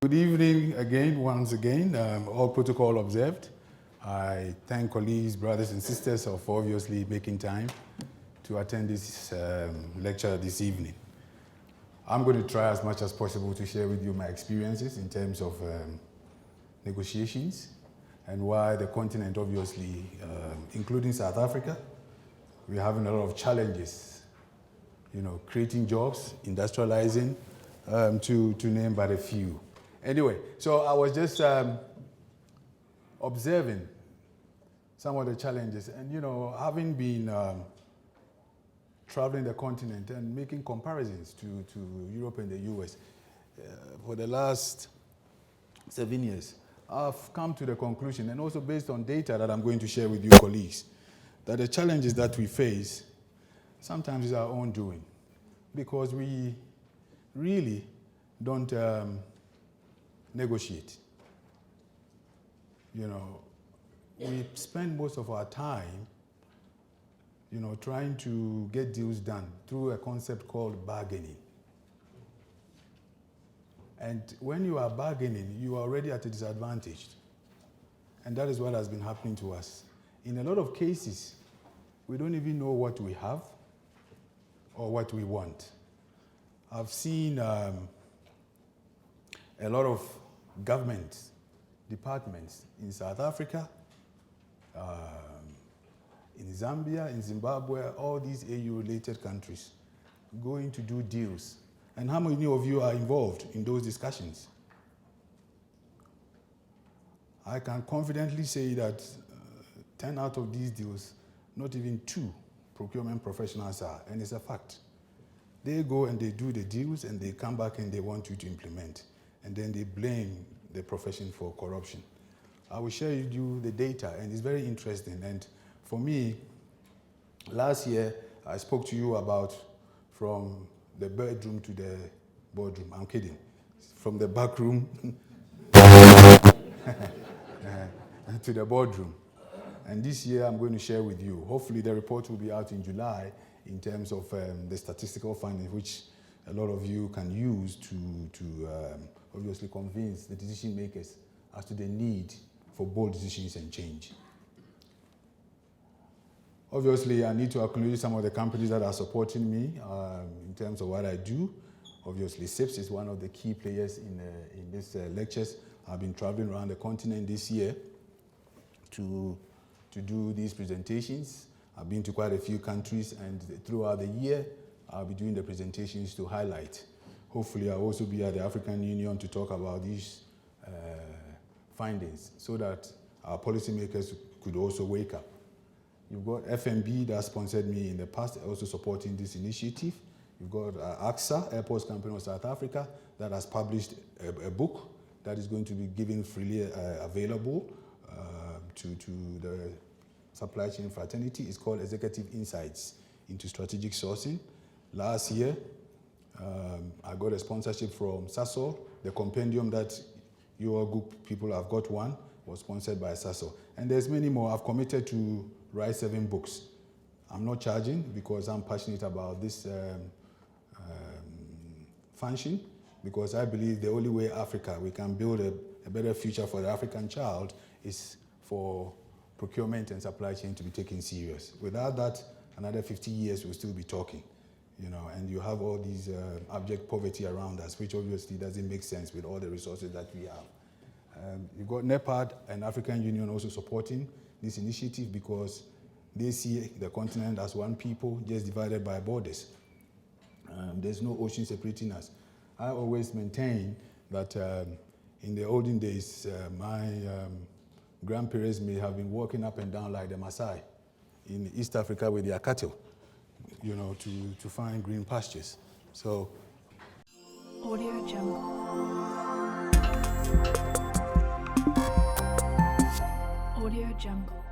Good evening again, once again, all protocol observed. I thank colleagues, brothers and sisters for obviously making time to attend this lecture this evening. I'm going to try as much as possible to share with you my experiences in terms of negotiations and why the continent obviously, including South Africa, we're having a lot of challenges, creating jobs, industrializing, to name but a few. Anyway, so I was just observing some of the challenges and, having been traveling the continent and making comparisons to Europe and the US for the last 7 years, I've come to the conclusion, and also based on data that I'm going to share with you colleagues, that the challenges that we face sometimes is our own doing, because we really don't negotiate. We spend most of our time, trying to get deals done through a concept called bargaining. And when you are bargaining, you are already at a disadvantage. And that is what has been happening to us. In a lot of cases, we don't even know what we have or what we want. I've seen a lot of government departments in South Africa, in Zambia, in Zimbabwe, all these AU-related countries going to do deals. And how many of you are involved in those discussions? I can confidently say that 10 out of these deals, not even 2 procurement professionals are, and it's a fact. They go and they do the deals and they come back and they want you to implement. And then they blame the profession for corruption. I will share with you the data, and it's very interesting. And for me, last year, I spoke to you about from the bedroom to the boardroom. I'm kidding. From the back room to the boardroom. And this year, I'm going to share with you. Hopefully, the report will be out in July in terms of the statistical findings, which a lot of you can use to obviously convince the decision makers as to the need for bold decisions and change. Obviously, I need to acknowledge some of the companies that are supporting me in terms of what I do. Obviously, SIPS is one of the key players in these lectures. I've been traveling around the continent this year to do these presentations. I've been to quite a few countries, and throughout the year, I'll be doing the presentations to highlight. Hopefully, I'll also be at the African Union to talk about these findings so that our policymakers could also wake up. You've got FMB that sponsored me in the past, also supporting this initiative. You've got AXA, Airports Company of South Africa, that has published a book that is going to be given freely available to the supply chain fraternity. It's called Executive Insights into Strategic Sourcing. Last year, I got a sponsorship from SASO. The compendium that your group people have got one was sponsored by SASO. And there's many more. I've committed to write 7 books. I'm not charging because I'm passionate about this function, because I believe the only way Africa, we can build a better future for the African child is for procurement and supply chain to be taken serious. Without that, another 50 years we'll still be talking. And you have all these abject poverty around us, which obviously doesn't make sense with all the resources that we have. You've got NEPAD and African Union also supporting this initiative because they see the continent as one people, just divided by borders. There's no ocean separating us. I always maintain that in the olden days, my grandparents may have been walking up and down like the Maasai in East Africa with their cattle, to find green pastures. So, Audio Jungle. Audio Jungle.